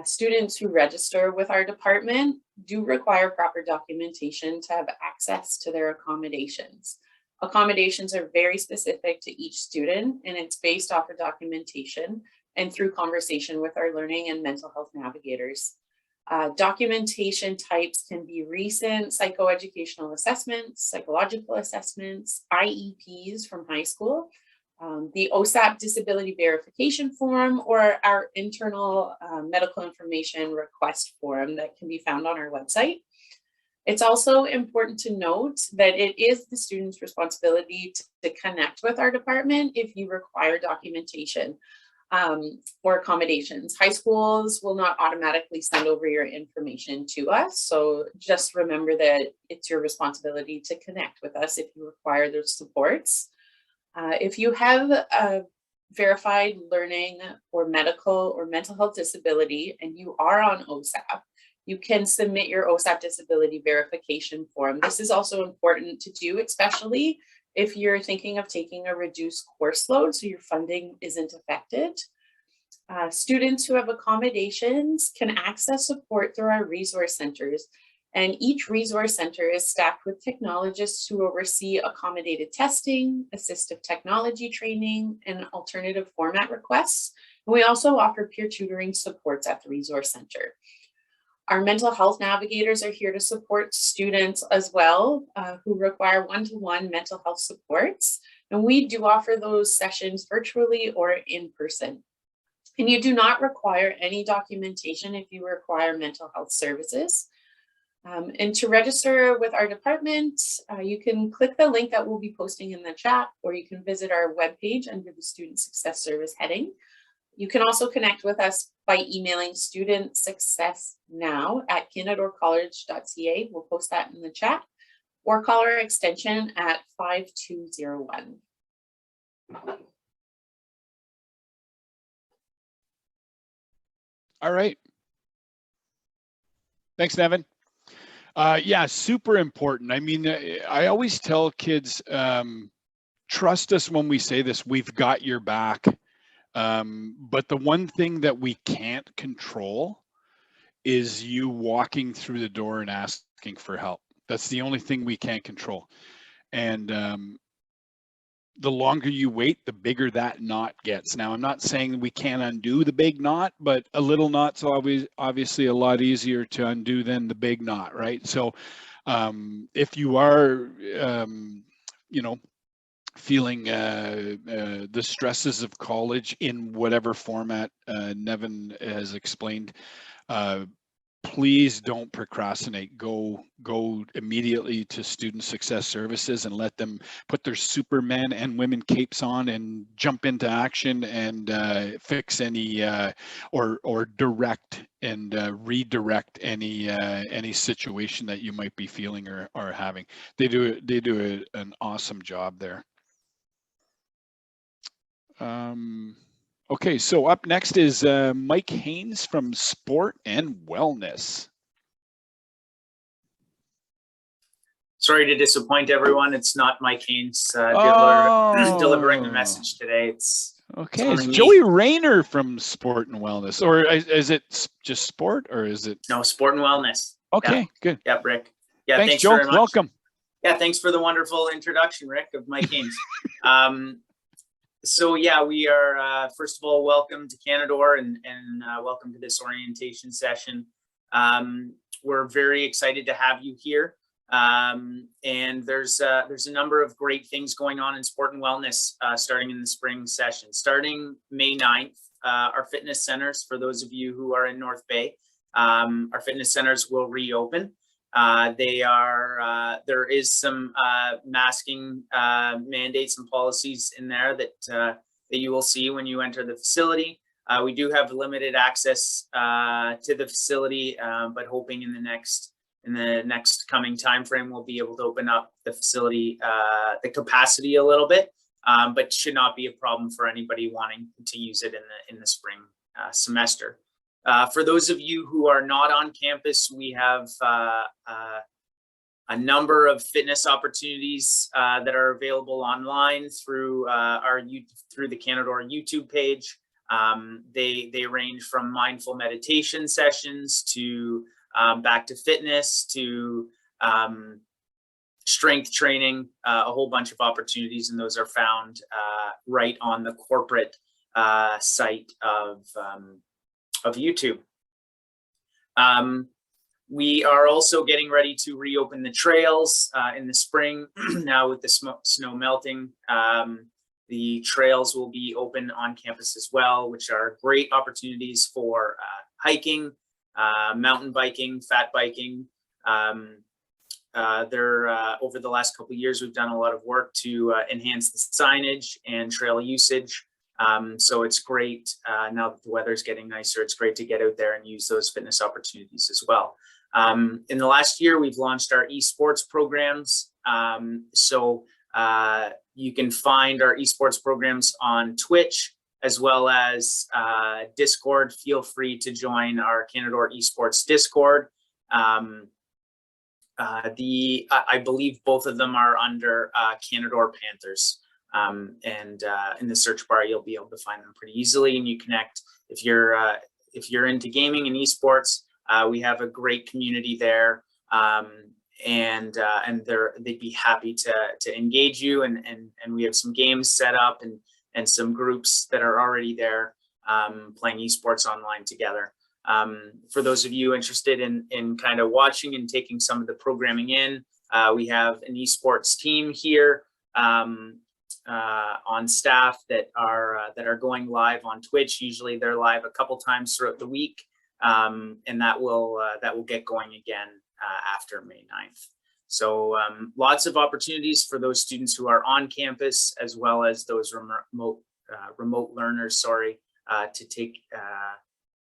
Students who register with our department do require proper documentation to have access to their accommodations. Accommodations are very specific to each student, and it's based off of documentation and through conversation with our learning and mental health navigators. Documentation types can be recent psychoeducational assessments, psychological assessments, IEPs from high school, the Osap disability verification form, or our internal medical information request form that can be found on our website. It's also important to note that it is the student's responsibility to connect with our department if you require documentation or accommodations. High schools will not automatically send over your information to us. So just remember that it's your responsibility to connect with us if you require those supports. If you have a verified learning or medical or mental health disability and you are on OSAP, you can submit your OSAP disability verification form. This is also important to do, especially if you're thinking of taking a reduced course load so your funding isn't affected. Students who have accommodations can access support through our resource centers, and each resource center is staffed with technologists who oversee accommodated testing, assistive technology training, and alternative format requests. And we also offer peer tutoring supports at the resource center. Our mental health navigators are here to support students as well who require one-to-one mental health supports. And we do offer those sessions virtually or in person. And you do not require any documentation if you require mental health services. And to register with our department, you can click the link that we'll be posting in the chat, or you can visit our webpage under the Student Success Service heading. You can also connect with us by emailing studentsuccessnow@canadorecollege.ca. We'll post that in the chat, or call our extension at 5201. All right. Thanks, Nevin. Yeah, super important. I mean, I always tell kids, trust us when we say this, we've got your back. But the one thing that we can't control is you walking through the door and asking for help. That's the only thing we can't control. And the longer you wait, the bigger that knot gets. Now, I'm not saying we can't undo the big knot, but a little knot's always obviously a lot easier to undo than the big knot, right? So if you are, you know, feeling the stresses of college in whatever format Nevin has explained, please don't procrastinate. Go immediately to Student Success Services and let them put their Superman and women capes on and jump into action and fix any or direct and redirect any situation that you might be feeling or having. They do an awesome job there. Okay, so up next is Mike Haynes from Sport and Wellness. Sorry to disappoint everyone. It's not Mike Haynes delivering the message today. It's Okay, it's Joey Rayner from Sport and Wellness, or is it just sport, or is it? No, Sport and Wellness. Okay, yeah. good. Yeah, Rick. Yeah, thanks Joe. very much. Welcome. Yeah, thanks for the wonderful introduction, Rick, of Mike Haynes. So yeah, we are, first of all, welcome to Canadore and welcome to this orientation session. We're very excited to have you here. And there's a number of great things going on in sport and wellness starting in the spring session. Starting May 9th, our fitness centers, for those of you who are in North Bay, our fitness centers will reopen. There is some masking mandates and policies in there that you will see when you enter the facility. We do have limited access to the facility, but hoping in the next coming time frame we'll be able to open up the facility, the capacity a little bit, but should not be a problem for anybody wanting to use it in the spring semester. For those of you who are not on campus, we have a number of fitness opportunities that are available online through the Canadore YouTube page. They range from mindful meditation sessions to back to fitness to strength training, a whole bunch of opportunities, and those are found right on the corporate site of YouTube. We are also getting ready to reopen the trails in the spring. Now with the snow melting, the trails will be open on campus as well, which are great opportunities for hiking, mountain biking, fat biking. Over the last couple of years, we've done a lot of work to enhance the signage and trail usage. So it's great now that the weather's getting nicer, it's great to get out there and use those fitness opportunities as well. In the last year, we've launched our esports programs. You can find our esports programs on Twitch as well as Discord. Feel free to join our Canadore Esports Discord. I believe both of them are under Canadore Panthers. And in the search bar, you'll be able to find them pretty easily, and you connect. If you're into gaming and esports, we have a great community there, and they'd be happy to engage you. And we have some games set up and some groups that are already there playing esports online together. For those of you interested in kind of watching and taking some of the programming in, we have an esports team here on staff that are going live on Twitch. Usually they're live a couple times throughout the week, and that will get going again after May 9th. So lots of opportunities for those students who are on campus as well as those remote learners,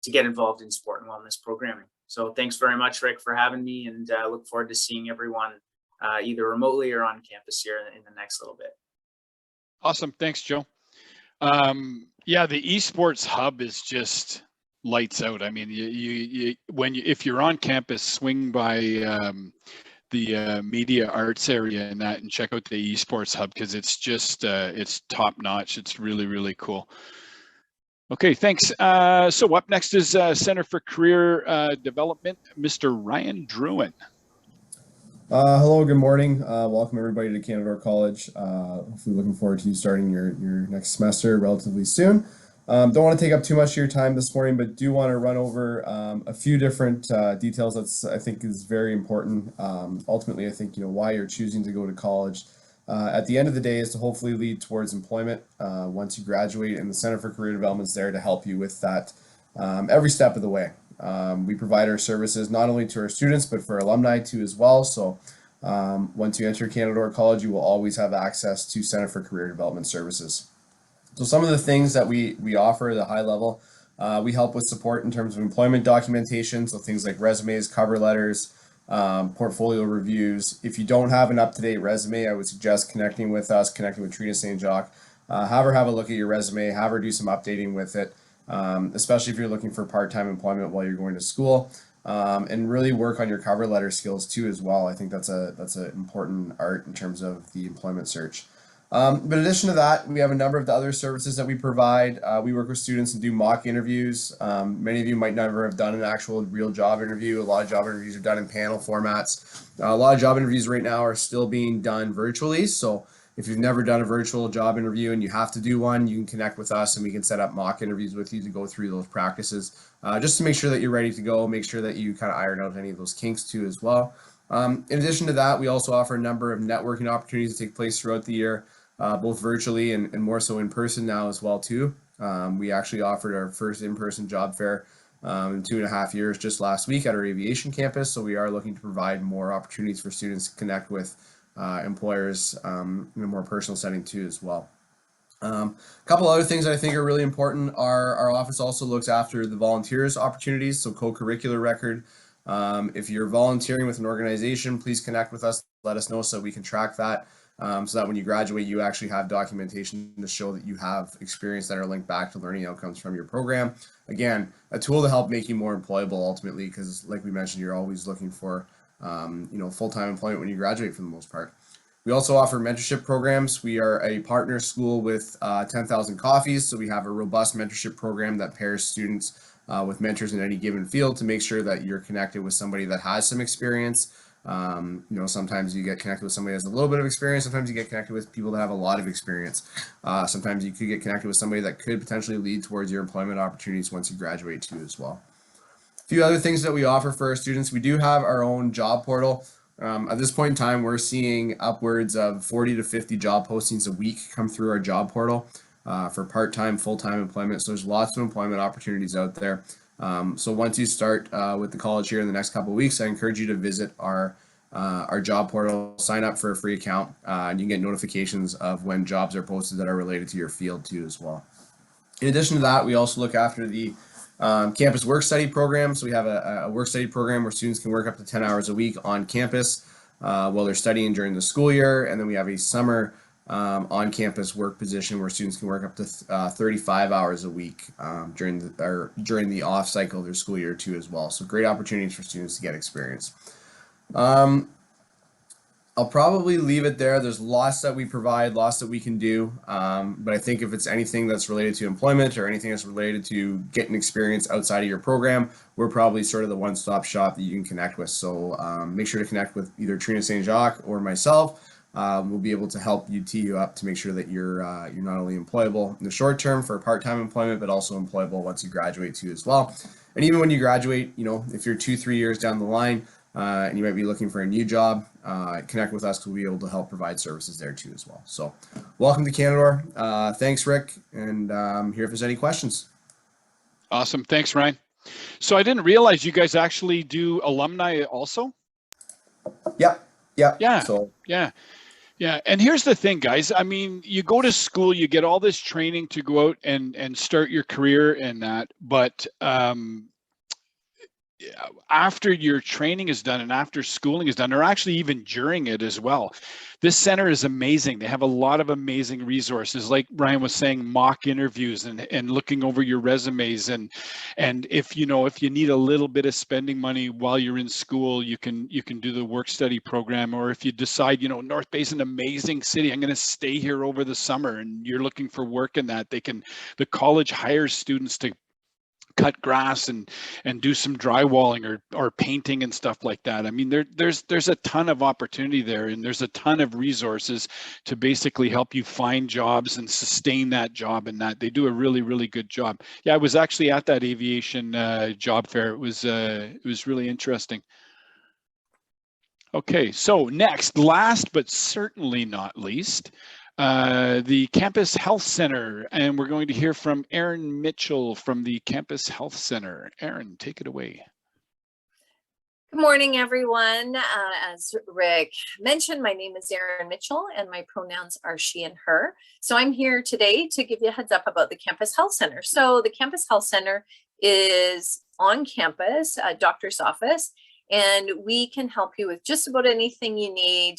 to get involved in sport and wellness programming. So thanks very much, Rick, for having me, and look forward to seeing everyone either remotely or on campus here in the next little bit. Awesome. Thanks, Joe. Yeah, the esports hub is just lights out. I mean, if you're on campus, swing by the media arts area and check out the esports hub, because it's just it's top notch. It's really, really cool. Okay, thanks. So up next is Center for Career Development, Mr. Ryan Druin. Hello, good morning. Welcome everybody to Canadore College. Hopefully looking forward to you starting your next semester relatively soon. Don't want to take up too much of your time this morning, but do want to run over a few different details that's I think is very important. Ultimately, I think why you're choosing to go to college at the end of the day is to hopefully lead towards employment once you graduate, and the Center for Career Development is there to help you with that every step of the way. We provide our services not only to our students, but for alumni too as well. So once you enter Canadore College, you will always have access to Center for Career Development services. So some of the things that we offer at a high level, we help with support in terms of employment documentation. So things like resumes, cover letters, portfolio reviews. If you don't have an up-to-date resume, I would suggest connecting with us, connecting with Trina St. Jacques. Have her have a look at your resume, have her do some updating with it. Especially if you're looking for part-time employment while you're going to school, and really work on your cover letter skills too as well. I think that's an important art in terms of the employment search. But in addition to that, we have a number of the other services that we provide. We work with students and do mock interviews. Many of you might never have done an actual real job interview. A lot of job interviews are done in panel formats. A lot of job interviews right now are still being done virtually. So if you've never done a virtual job interview and you have to do one, you can connect with us and we can set up mock interviews with you to go through those practices, just to make sure that you're ready to go, make sure that you kind of iron out any of those kinks too as well. In addition to that, we also offer a number of networking opportunities that take place throughout the year. Both virtually and more so in person now as well too. We actually offered our first in-person job fair in 2.5 years just last week at our aviation campus. So we are looking to provide more opportunities for students to connect with employers in a more personal setting too as well. A couple other things that I think are really important are our office also looks after the volunteers opportunities, so co-curricular record. If you're volunteering with an organization, please connect with us, let us know so we can track that. So that when you graduate, you actually have documentation to show that you have experience that are linked back to learning outcomes from your program. Again, a tool to help make you more employable ultimately, because like we mentioned, you're always looking for full-time employment when you graduate for the most part. We also offer mentorship programs. We are a partner school with 10,000 Coffees, so we have a robust mentorship program that pairs students with mentors in any given field to make sure that you're connected with somebody that has some experience. Sometimes you get connected with somebody that has a little bit of experience. Sometimes you get connected with people that have a lot of experience. Sometimes you could get connected with somebody that could potentially lead towards your employment opportunities once you graduate too as well. A few other things that we offer for our students. We do have our own job portal. At this point in time, we're seeing upwards of 40 to 50 job postings a week come through our job portal for part-time, full-time employment. So there's lots of employment opportunities out there. So once you start with the college here in the next couple of weeks, I encourage you to visit our job portal, sign up for a free account, and you can get notifications of when jobs are posted that are related to your field too as well. In addition to that, we also look after the campus work study program. So we have a work study program where students can work up to 10 hours a week on campus while they're studying during the school year. And then we have a summer on-campus work position where students can work up to 35 hours a week during the off cycle of their school year too as well. So great opportunities for students to get experience. I'll probably leave it there. There's lots that we provide, lots that we can do. But I think if it's anything that's related to employment or anything that's related to getting experience outside of your program, we're probably sort of the one-stop shop that you can connect with. So make sure to connect with either Trina St. Jacques or myself. We'll be able to help you tee you up to make sure that you're not only employable in the short term for part-time employment, but also employable once you graduate too as well. And even when you graduate, if you're 2-3 years down the line and you might be looking for a new job, connect with us because we'll be able to help provide services there too as well. So welcome to Canadore. Thanks, Rick. And here if there's any questions. Awesome. Thanks, Ryan. So I didn't realize you guys actually do alumni also. Yep. Yeah. So Yeah. And here's the thing, guys. I mean, you go to school, you get all this training to go out and start your career in that. But after your training is done and after schooling is done, or actually even during it as well, this center is amazing. They have a lot of amazing resources, like Ryan was saying, mock interviews and looking over your resumes. And if you need a little bit of spending money while you're in school, you can do the work study program. Or if you decide, North Bay is an amazing city, I'm going to stay here over the summer, and you're looking for work in that, the college hires students to cut grass and do some drywalling or painting and stuff like that. I mean, there's a ton of opportunity there, and there's a ton of resources to basically help you find jobs and sustain that job, and that they do a really, really good job. Yeah, I was actually at that aviation job fair. It was really interesting. Okay, so next, last but certainly not least, the Campus Health Center, and we're going to hear from Erin Mitchell from the Campus Health Center. Erin, take it away. Good morning, everyone. As Rick mentioned, my name is Erin Mitchell and my pronouns are she and her. So I'm here today to give you a heads up about the Campus Health Center. So the Campus Health Center is on campus, a doctor's office, and we can help you with just about anything you need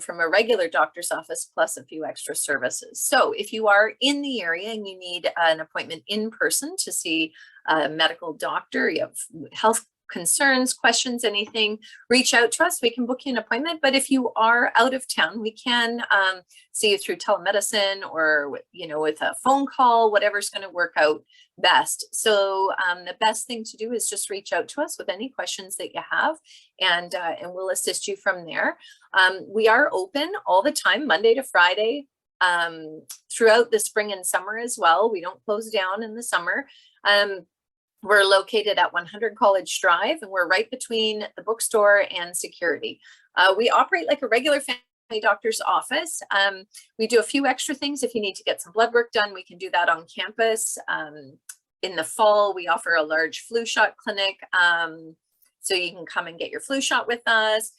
from a regular doctor's office, plus a few extra services. So if you are in the area and you need an appointment in person to see a medical doctor, you have health concerns, questions, anything, reach out to us. We can book you an appointment. But if you are out of town, we can see you through telemedicine or, you know, with a phone call, whatever's going to work out best. So the best thing to do is just reach out to us with any questions that you have, and we'll assist you from there. We are open all the time, Monday to Friday, throughout the spring and summer as well. We don't close down in the summer. We're located at 100 College Drive, and we're right between the bookstore and security. We operate like a regular family doctor's office. We do a few extra things. If you need to get some blood work done, we can do that on campus. In the fall, we offer a large flu shot clinic, so you can come and get your flu shot with us.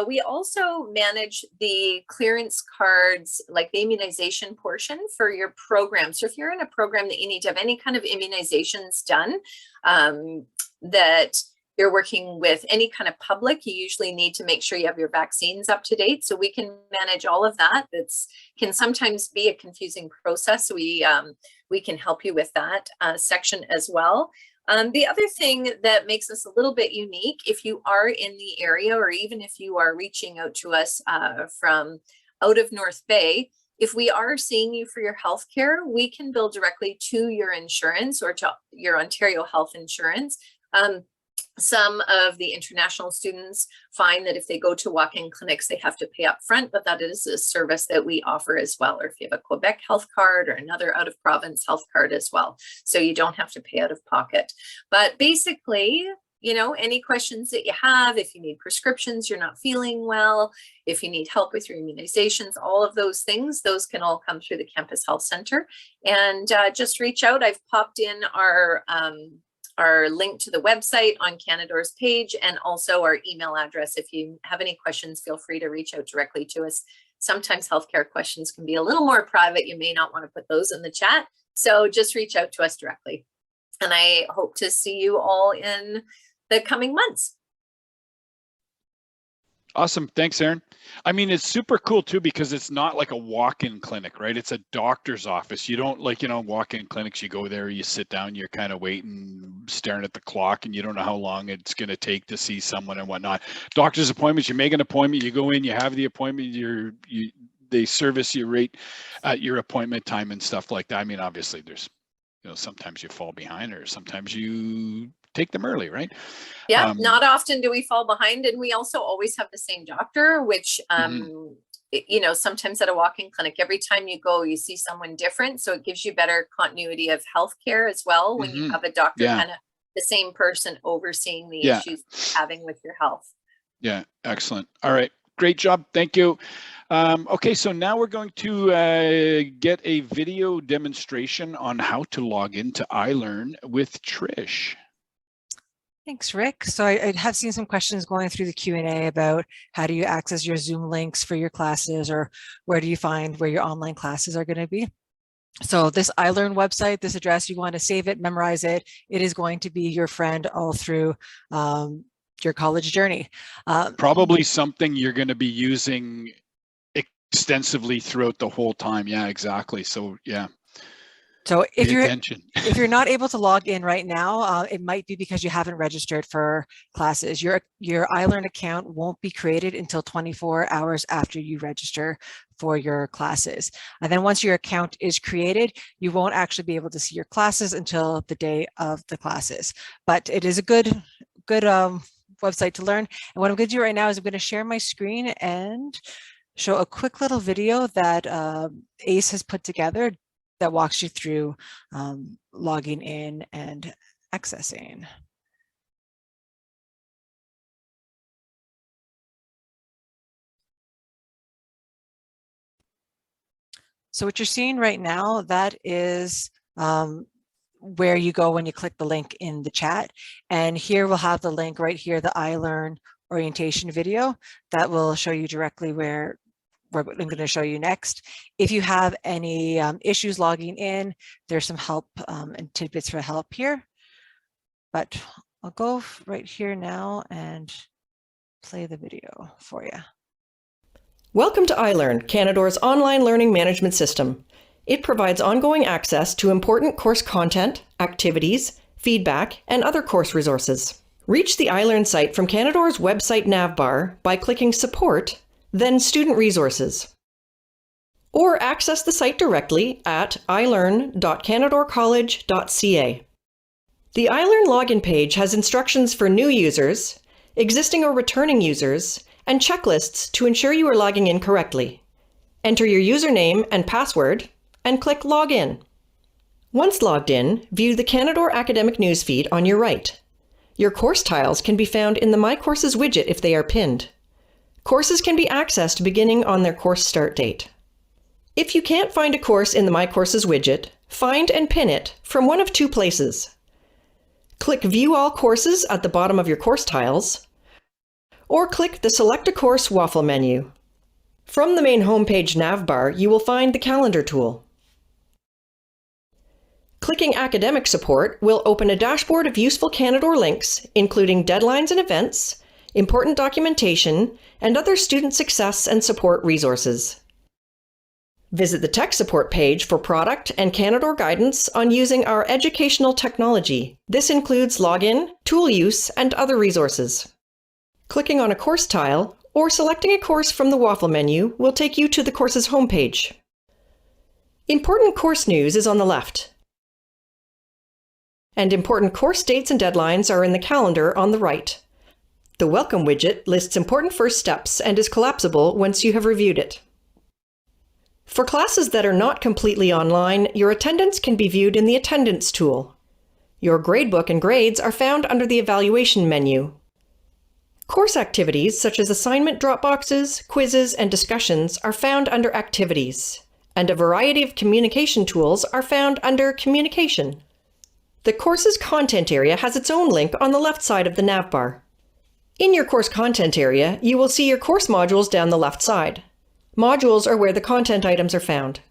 We also manage the clearance cards, like the immunization portion for your program. So if you're in a program that you need to have any kind of immunizations done, that you're working with any kind of public, you usually need to make sure you have your vaccines up to date. So we can manage all of that. That's can sometimes be a confusing process. So we can help you with that section as well. The other thing that makes us a little bit unique, if you are in the area, or even if you are reaching out to us from out of North Bay, if we are seeing you for your health care, we can bill directly to your insurance or to your Ontario Health Insurance. Some of the international students find that if they go to walk-in clinics, they have to pay up front, but that is a service that we offer as well. Or if you have a Quebec health card or another out-of-province health card as well. So you don't have to pay out of pocket. But basically, you know, any questions that you have, if you need prescriptions, you're not feeling well, if you need help with your immunizations, all of those things, those can all come through the Campus Health Center. And just reach out. I've popped in our link to the website on Canadore's page, and also our email address. If you have any questions, feel free to reach out directly to us. Sometimes healthcare questions can be a little more private. You may not want to put those in the chat. So just reach out to us directly. And I hope to see you all in the coming months. Awesome. Thanks, Erin. I mean, it's super cool too, because it's not like a walk-in clinic, right? It's a doctor's office. You don't like, you know, walk-in clinics, you go there, you sit down, you're kind of waiting, staring at the clock, and you don't know how long it's going to take to see someone and whatnot. Doctor's appointments, you make an appointment, you go in, you have the appointment, they service you right at your appointment time and stuff like that. I mean, obviously there's, you know, sometimes you fall behind, or sometimes you take them early, right? Yeah, not often do we fall behind. And we also always have the same doctor, which, you know, sometimes at a walk-in clinic, every time you go, you see someone different. So it gives you better continuity of healthcare as well when you have a doctor, kind of the same person overseeing the issues you're having with your health. Yeah, excellent. All right, great job. Thank you. Okay, so now we're going to get a video demonstration on how to log into iLearn with Trish. Thanks, Rick. So I have seen some questions going through the Q&A about how do you access your Zoom links for your classes, or where do you find where your online classes are going to be? So this iLearn website, this address, you want to save it, memorize it. It is going to be your friend all through your college journey. Probably something you're going to be using extensively throughout the whole time. Yeah, exactly. So yeah. So if you're not able to log in right now, it might be because you haven't registered for classes. Your iLearn account won't be created until 24 hours after you register for your classes. And then once your account is created, you won't actually be able to see your classes until the day of the classes. But it is a good website to learn. And what I'm going to do right now is I'm going to share my screen and show a quick little video that ACE has put together that walks you through logging in and accessing. So what you're seeing right now, that is where you go when you click the link in the chat. And here we'll have the link right here, the iLearn orientation video that will show you directly where I'm going to show you next. If you have any issues logging in, there's some help and tidbits for help here. But I'll go right here now and play the video for you. Welcome to iLearn, Canadore's online learning management system. It provides ongoing access to important course content, activities, feedback, and other course resources. Reach the iLearn site from Canadore's website navbar by clicking Support, then Student Resources. Or access the site directly at ilearn.canadorecollege.ca. The iLearn login page has instructions for new users, existing or returning users, and checklists to ensure you are logging in correctly. Enter your username and password, and click Login. Once logged in, view the Canadore Academic Newsfeed on your right. Your course tiles can be found in the My Courses widget if they are pinned. Courses can be accessed beginning on their course start date. If you can't find a course in the My Courses widget, find and pin it from one of two places. Click View All Courses at the bottom of your course tiles, or click the Select a Course waffle menu. From the main homepage navbar, you will find the Calendar tool. Clicking Academic Support will open a dashboard of useful Canadore links, including deadlines and events, important documentation, and other student success and support resources. Visit the Tech Support page for product and Canadore guidance on using our educational technology. This includes login, tool use, and other resources. Clicking on a course tile or selecting a course from the waffle menu will take you to the course's homepage. Important course news is on the left, and important course dates and deadlines are in the calendar on the right. The Welcome widget lists important first steps and is collapsible once you have reviewed it. For classes that are not completely online, your attendance can be viewed in the Attendance tool. Your gradebook and grades are found under the Evaluation menu. Course activities such as assignment drop boxes, quizzes, and discussions are found under Activities, and a variety of communication tools are found under Communication. The course's content area has its own link on the left side of the navbar. In your course content area, you will see your course modules down the left side. Modules are where the content items are found.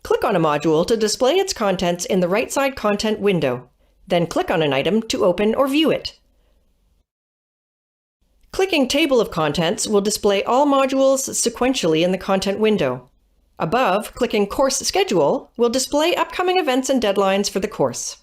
Click on a module to display its contents in the right side content window. Then click on an item to open or view it. Clicking Table of Contents will display all modules sequentially in the content window. Above, clicking Course Schedule will display upcoming events and deadlines for the course.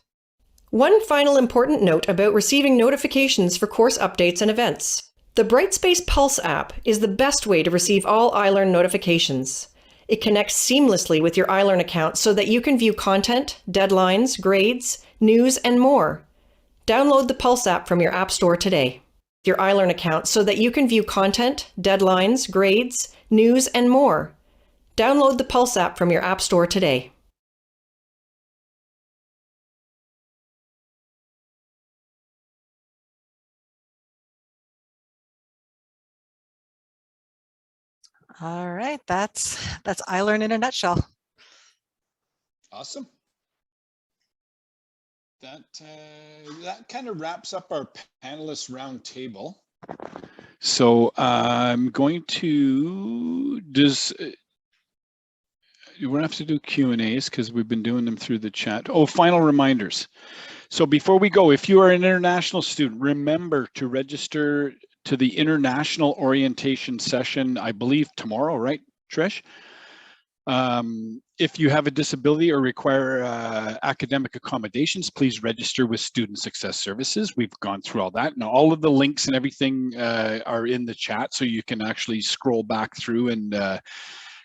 One final important note about receiving notifications for course updates and events. The Brightspace Pulse App is the best way to receive all iLearn notifications. It connects seamlessly with your iLearn account so that you can view content, deadlines, grades, news, and more. Download the Pulse app from your App Store today. Your iLearn account so that you can view content, deadlines, grades, news, and more. Download the Pulse app from your App Store today. All right, that's iLearn in a nutshell. Awesome. That kind of wraps up our panelist roundtable. So I'm going to you won't have to do Q&As because we've been doing them through the chat. Oh, final reminders. So before we go, if you are an international student, remember to register to the international orientation session, I believe tomorrow, right, Trish? If you have a disability or require academic accommodations, please register with Student Success Services. We've gone through all that. Now, all of the links and everything are in the chat, so you can actually scroll back through and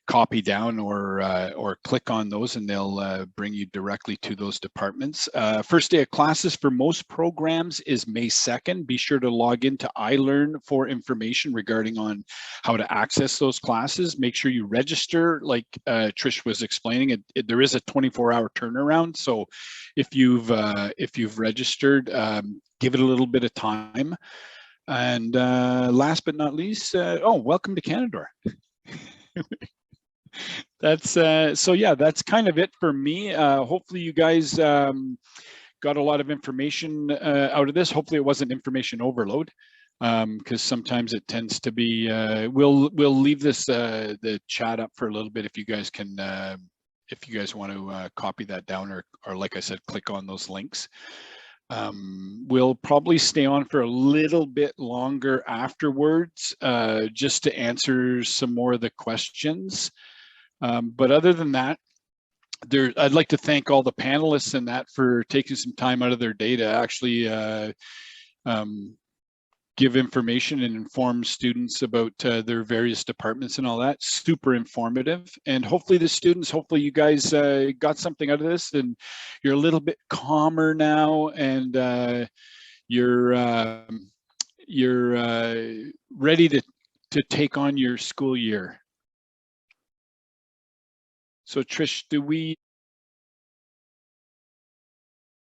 copy down or click on those, and they'll bring you directly to those departments. First day of classes for most programs is May 2nd. Be sure to log into iLearn for information regarding on how to access those classes. Make sure you register, like Trish was explaining. There is a 24-hour turnaround, so if you've registered, give it a little bit of time. And last but not least, welcome to Canadore. That's so yeah, that's kind of it for me. Hopefully you guys got a lot of information out of this. Hopefully it wasn't information overload, because sometimes it tends to be. We'll leave this the chat up for a little bit if you guys can, if you guys want to copy that down or like I said, click on those links. We'll probably stay on for a little bit longer afterwards, just to answer some more of the questions. But other than that, I'd like to thank all the panelists and that for taking some time out of their day to actually give information and inform students about their various departments and all that. Super informative. And hopefully the students, hopefully you guys got something out of this and you're a little bit calmer now, and you're ready to take on your school year. So Trish, do we